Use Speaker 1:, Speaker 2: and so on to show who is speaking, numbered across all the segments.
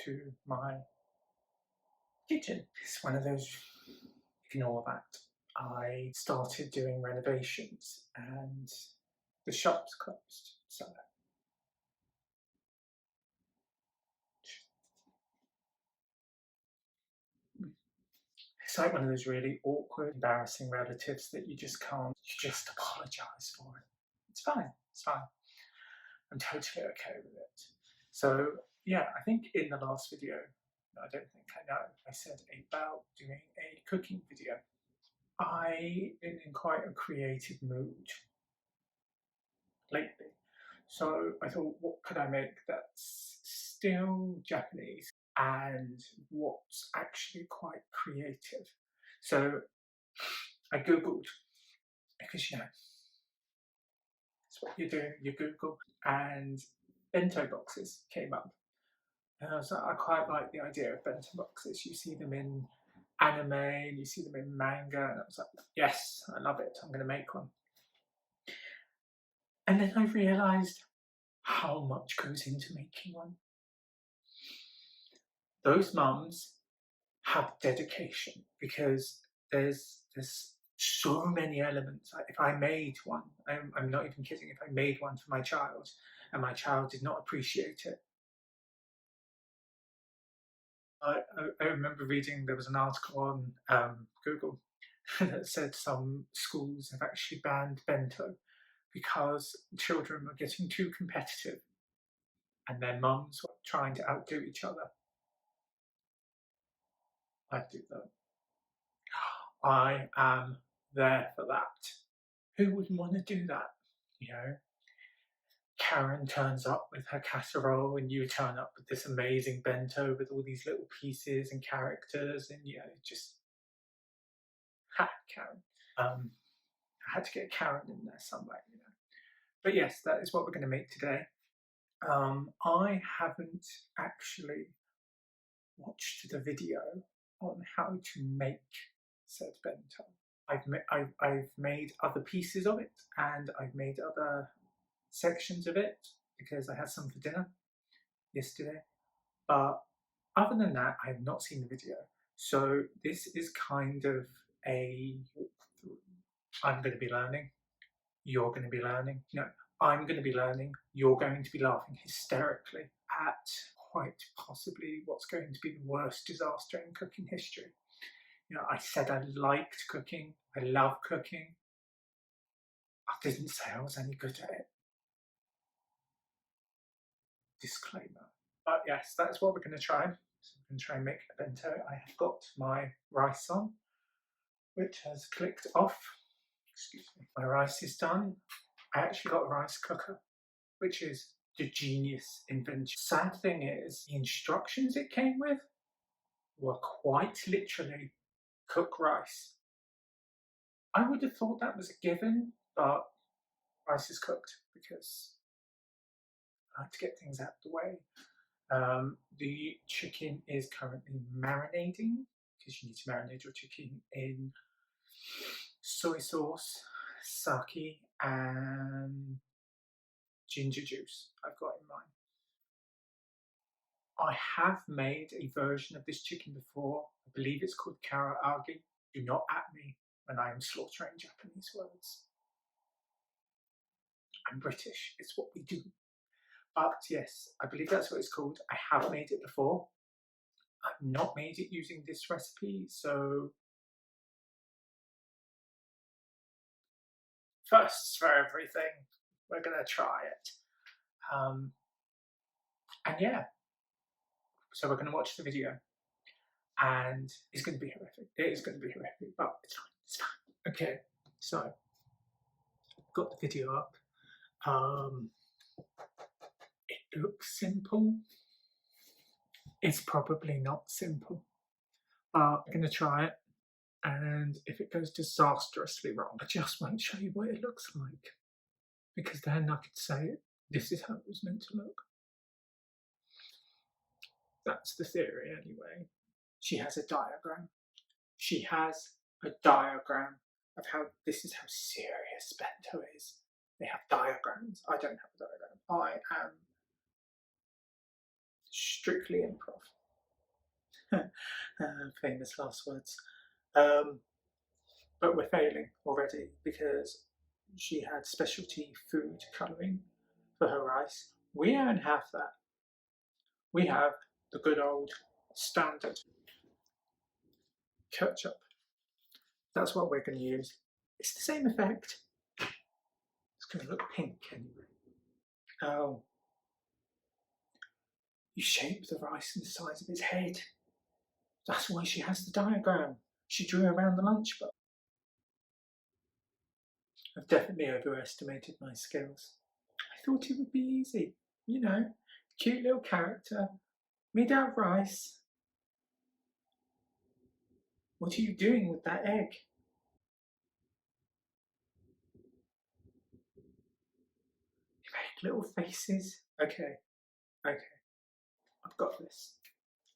Speaker 1: to my kitchen. It's one of those, ignore that. I started doing renovations and the shop's closed, so it's like one of those really awkward, embarrassing relatives that you just can't, you just apologise for it. It's fine, it's fine. I'm totally okay with it. So yeah, I think in the last video, I don't think I know, I said about doing a cooking video. I've been in quite a creative mood lately. So I thought, what could I make that's still Japanese and what's actually quite creative? So I googled, because you know, that's what you do, you Google, and bento boxes came up. So I quite like the idea of bento boxes. You see them in anime and you see them in manga, and I was like, yes, I love it, I'm going to make one. And then I realised how much goes into making one. Those mums have dedication, because there's so many elements. If I made one, I'm not even kidding, if I made one for my child and my child did not appreciate it, I remember reading, there was an article on Google that said some schools have actually banned bento because children were getting too competitive and their mums were trying to outdo each other. I do that. I am there for that. Who wouldn't want to do that? You know, Karen turns up with her casserole and you turn up with this amazing bento with all these little pieces and characters, and you know, just Karen. I had to get Karen in there somewhere, you know. But yes, that is what we're going to make today. I haven't actually watched the video on how to make said bento. I've made other pieces of it, and I've made other sections of it because I had some for dinner yesterday. But other than that, I have not seen the video. So this is kind of a walkthrough. I'm going to be learning. You're going to be learning. No, I'm going to be learning. You're going to be laughing hysterically at quite possibly what's going to be the worst disaster in cooking history. You know, I said I liked cooking. I love cooking. I didn't say I was any good at it. Disclaimer. But yes, that's what we're going to try. So we're going to try and make a bento. I have got my rice on, which has clicked off. Excuse me. My rice is done. I actually got a rice cooker, which is the genius invention. Sad thing is, the instructions it came with were quite literally cook rice. I would have thought that was a given, but rice is cooked because I like to get things out of the way. The chicken is currently marinating, because you need to marinate your chicken in soy sauce, sake, and ginger juice I've got in mind. I have made a version of this chicken before. I believe it's called karaage. Do not at me when I am slaughtering Japanese words. I'm British, it's what we do. But yes, I believe that's what it's called. I have made it before. I've not made it using this recipe, so firsts for everything. We're gonna try it. And yeah, so we're gonna watch the video, and it's gonna be horrific. It is gonna be horrific, but it's fine. It's fine. Okay, so I've got the video up. It looks simple. It's probably not simple, but I'm gonna try it. And if it goes disastrously wrong, I just won't show you what it looks like, because then I could say this is how it was meant to look. That's the theory anyway. She has a diagram. She has a diagram of how this is how serious bento is. They have diagrams. I don't have a diagram. I am strictly improv. Famous last words. Um, but we're failing already because she had specialty food colouring for her rice. We don't have that. We have the good old standard ketchup. That's what we're going to use. It's the same effect. It's going to look pink anyway. Oh, you shape the rice in the size of its head. That's why she has the diagram she drew around the lunch box. I've definitely overestimated my skills. I thought it would be easy. You know, cute little character, made out of rice. What are you doing with that egg? You make little faces. Okay, okay, I've got this.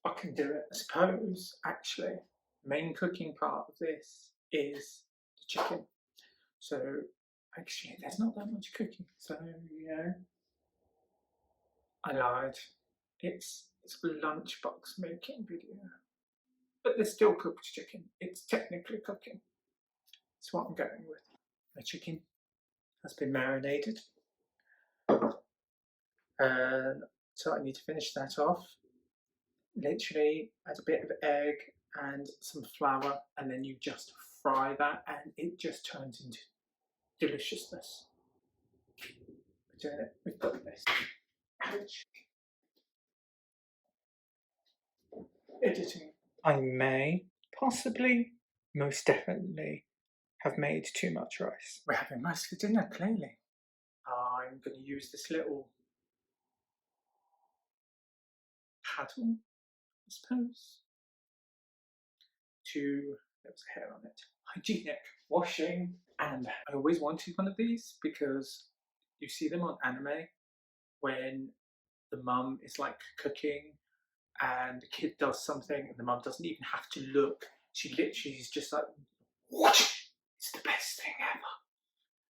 Speaker 1: I can do it. I suppose, actually, the main cooking part of this is the chicken. So, actually, there's not that much cooking. So, yeah, I lied. It's a lunchbox making video. But there's still cooked chicken. It's technically cooking. That's what I'm going with. My chicken has been marinated. And so I need to finish that off. Literally add a bit of egg and some flour, and then you just fry that, and it just turns into deliciousness. We're doing it. We've got this. Ouch. Editing. I may, possibly, most definitely, have made too much rice. We're having rice for dinner, clearly. I'm going to use this little paddle, I suppose, to, there was hair on it, hygienic washing. And I always wanted one of these because you see them on anime when the mum is like cooking and the kid does something and the mum doesn't even have to look. She literally is just like, whoosh! It's the best thing ever.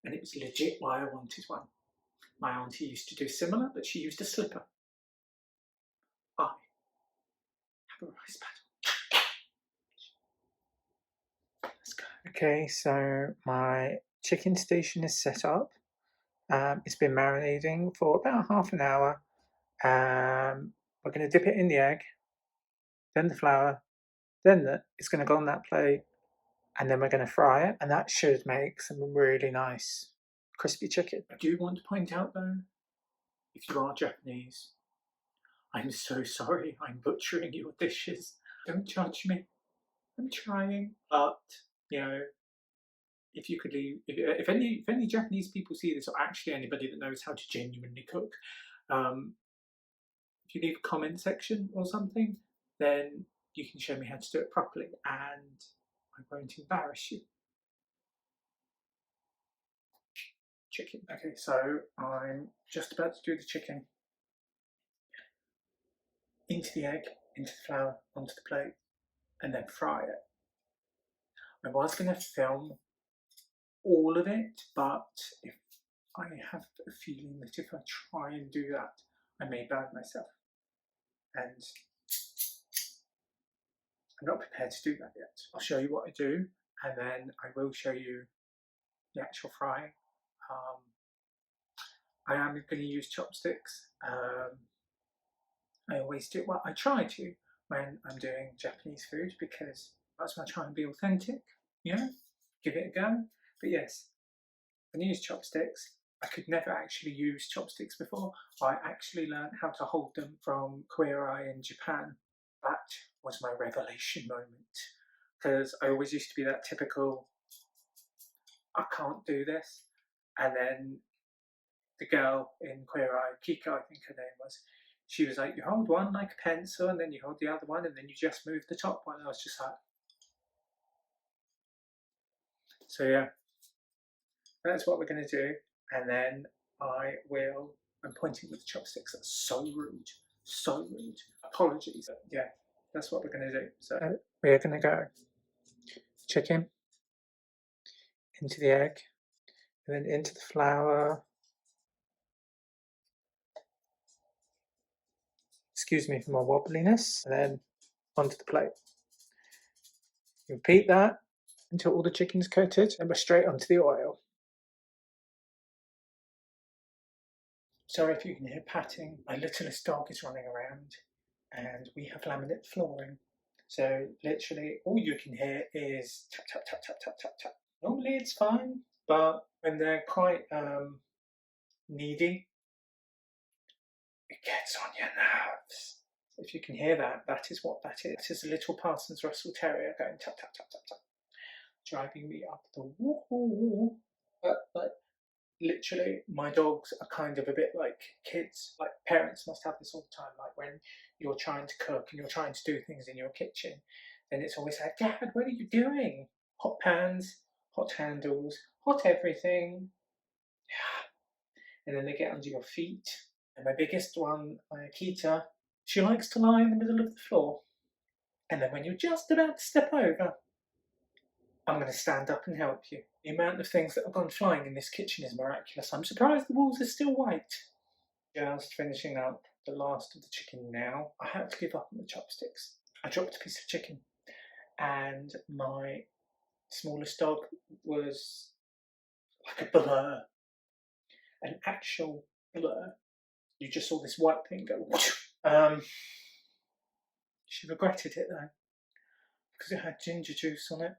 Speaker 1: And it was legit why I wanted one. My auntie used to do similar, but she used a slipper. I have a rice paddle. Let's go. Okay, so my chicken station is set up. It's been marinating for about half an hour. We're going to dip it in the egg, then the flour, then it's going to go on that plate, and then we're going to fry it, and that should make some really nice crispy chicken. I do want to point out though, if you are Japanese, I'm so sorry I'm butchering your dishes. Don't judge me. I'm trying, but you know, if you could leave, if any Japanese people see this, or actually anybody that knows how to genuinely cook, if you leave a comment section or something, then you can show me how to do it properly, and I won't embarrass you. Chicken. Okay, so I'm just about to do the chicken. Into the egg, into the flour, onto the plate, and then fry it. I was going to film all of it, but if I have a feeling that if I try and do that, I may burn myself. And I'm not prepared to do that yet. I'll show you what I do, and then I will show you the actual frying. I am going to use chopsticks. I always do, well, I try to when I'm doing Japanese food because that's why I try and be authentic, you know, give it a go. But yes, when I use chopsticks, I could never actually use chopsticks before. I actually learned how to hold them from Queer Eye in Japan. That was my revelation moment because I always used to be that typical, I can't do this. And then the girl in Queer Eye, Kika, I think her name was, she was like, you hold one like a pencil and then you hold the other one and then you just move the top one. I was just like, so yeah, that's what we're going to do. And then I'm pointing with the chopsticks. That's so rude. So rude. Apologies. But yeah, that's what we're going to do. So we're going to go chicken into the egg and then into the flour. Excuse me for my wobbliness. And then onto the plate. You repeat that until all the chicken's coated, and we're straight onto the oil. Sorry if you can hear patting. My littlest dog is running around, and we have laminate flooring. So literally all you can hear is tap, tap, tap, tap, tap, tap, tap. Normally it's fine, but when they're quite needy, it gets on your nerves. If you can hear that, that is what that is. It is a little Parsons Russell Terrier going tap, tap, tap, tap, tap, driving me up the wall. But literally, my dogs are kind of a bit like kids. Like parents must have this all the time. Like when you're trying to cook and you're trying to do things in your kitchen, then it's always like, Dad, what are you doing? Hot pans, hot handles, hot everything. And then they get under your feet. And my biggest one, Akita, she likes to lie in the middle of the floor. And then when you're just about to step over, I'm going to stand up and help you. The amount of things that have gone flying in this kitchen is miraculous. I'm surprised the walls are still white. Just finishing up the last of the chicken now. I had to give up on the chopsticks. I dropped a piece of chicken and my smallest dog was like a blur. An actual blur. You just saw this white thing go whoosh. She regretted it though, because it had ginger juice on it.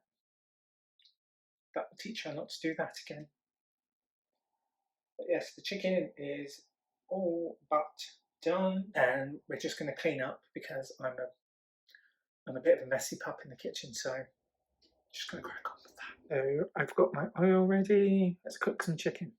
Speaker 1: That will teach her not to do that again. But yes, the chicken is all but done, and we're just going to clean up because I'm a bit of a messy pup in the kitchen, so just going to crack on with that. So I've got my oil ready. Let's cook some chicken.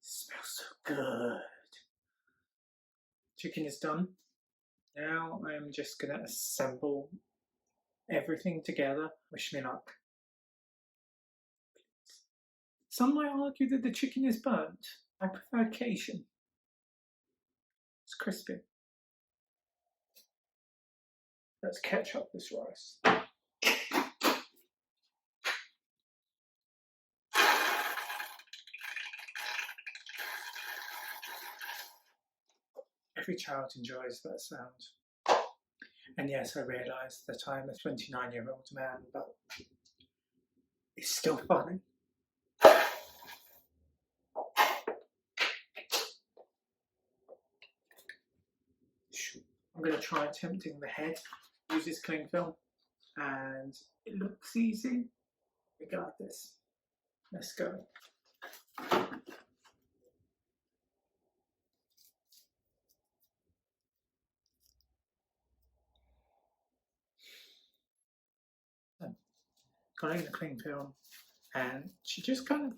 Speaker 1: Smells so good. Chicken is done. Now I'm just going to assemble everything together. Wish me luck. Some might argue that the chicken is burnt. I prefer Cajun. It's crispy. Let's ketchup this rice. Every child enjoys that sound. And yes, I realise that I'm a 29-year-old man, but it's still funny. I'm going to try attempting the head. Use this cling film, and it looks easy. Regard this. Let's go. Got in the cling film, and she just kind of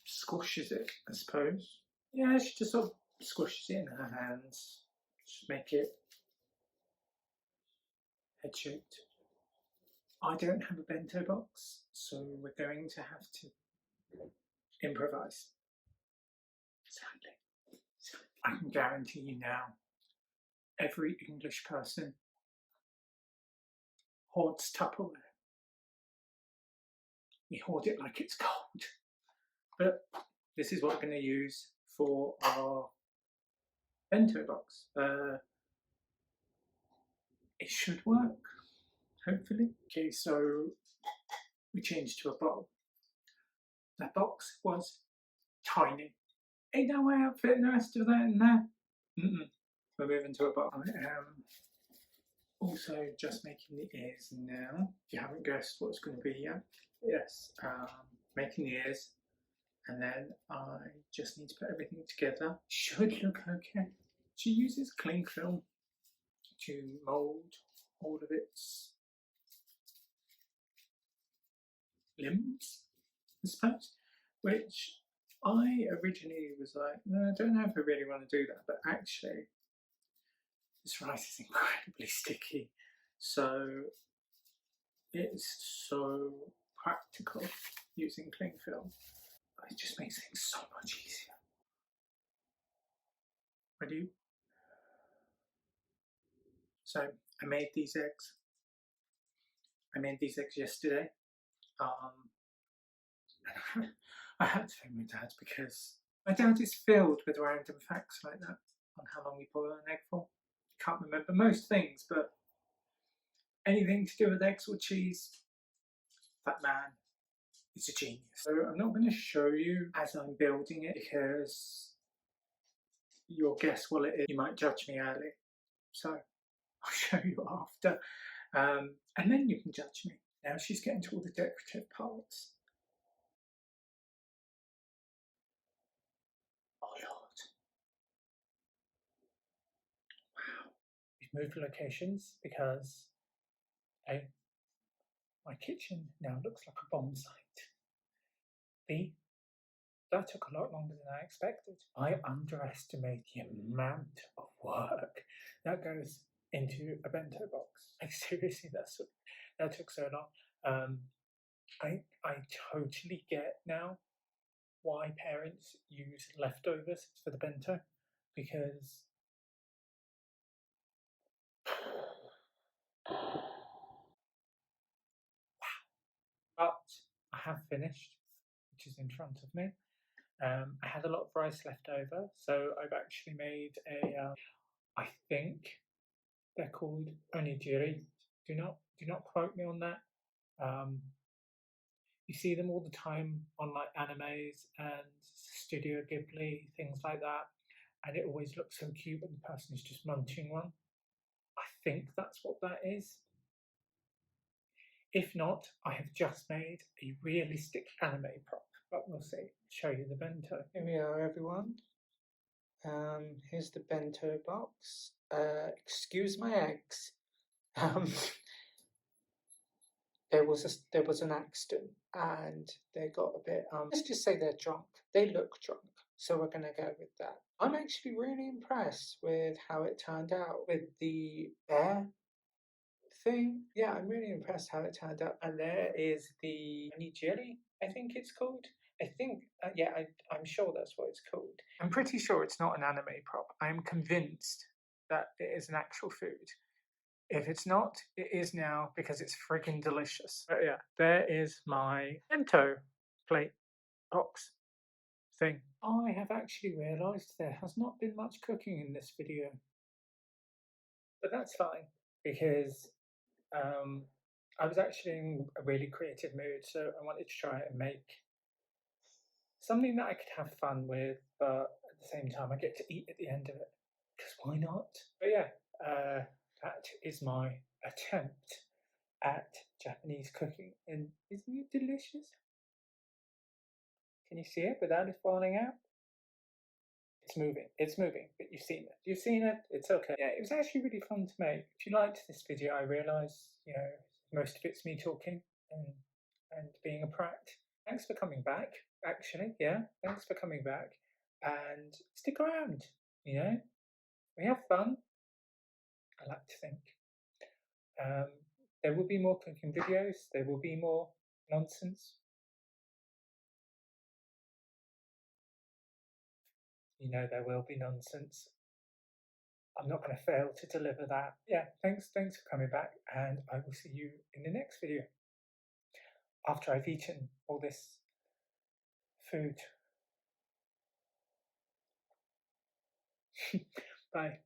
Speaker 1: squishes it, I suppose. Yeah, she just sort of squishes it in her hands. Just make it head-shaped. I don't have a bento box, so we're going to have to improvise. Sadly. I can guarantee you now, every English person hoards Tupperware. We hoard it like it's gold. But this is what we're going to use for our bento box. It should work, hopefully. Okay, so we changed to a bowl. That box was tiny. Ain't no way I'm fitting the rest of that in there. We're moving to a bowl. I am also just making the ears now. If you haven't guessed what it's going to be yet. Yes, making the ears. And then I just need to put everything together. Should look okay. She uses cling film to mould all of its limbs, I suppose, which I originally was like, no, I don't know if I really want to do that, but actually this rice is incredibly sticky, so it's so practical using cling film. It just makes things so much easier. Ready? So I made these eggs. I made these eggs yesterday. Um, I had to phone my dad because my dad is filled with random facts like that on how long you boil an egg for. Can't remember most things, but anything to do with eggs or cheese, that man is a genius. So I'm not going to show you as I'm building it because you'll guess what it is. You might judge me early. So I'll show you after. And then you can judge me. Now she's getting to all the decorative parts. Oh Lord. Wow. We've moved locations because my kitchen now looks like a bomb site. That took a lot longer than I expected. I underestimate the amount of work that goes into a bento box. Like seriously, that took so long. I totally get now why parents use leftovers for the bento because but I have finished, which is in front of me. I had a lot of rice left over, so I've actually made I think they're called onigiri. Do not quote me on that. Um, you see them all the time on like animes and Studio Ghibli, things like that, and it always looks so cute when the person is just munching one. I think that's what that is. If not, I have just made a realistic anime prop, but we'll see. Show you the bento. Here we are, everyone. Here's the bento box. Excuse my eggs. Um, there was an accident, and they got a bit. Let's just say they're drunk. They look drunk, so we're gonna go with that. I'm actually really impressed with how it turned out with the bear thing. Yeah, I'm really impressed how it turned out. And there is the jelly, I think it's called. I think, yeah, I'm sure that's what it's called. I'm pretty sure it's not an anime prop. I'm convinced that it is an actual food. If it's not, it is now because it's freaking delicious. But yeah, there is my bento plate box thing. I have actually realised there has not been much cooking in this video. But that's fine because I was actually in a really creative mood, so I wanted to try and make something that I could have fun with, but at the same time I get to eat at the end of it. Because why not? But yeah, that is my attempt at Japanese cooking, and isn't it delicious? Can you see it without it falling out? It's moving, but you've seen it, it's okay. Yeah, it was actually really fun to make. If you liked this video, I realise, most of it's me talking and being a prat. Thanks for coming back, actually, yeah, thanks for coming back, and stick around, we have fun, I like to think. There will be more cooking videos, there will be more nonsense. There will be nonsense. I'm not going to fail to deliver that. Yeah, thanks for coming back, and I will see you in the next video after I've eaten all this food. Bye.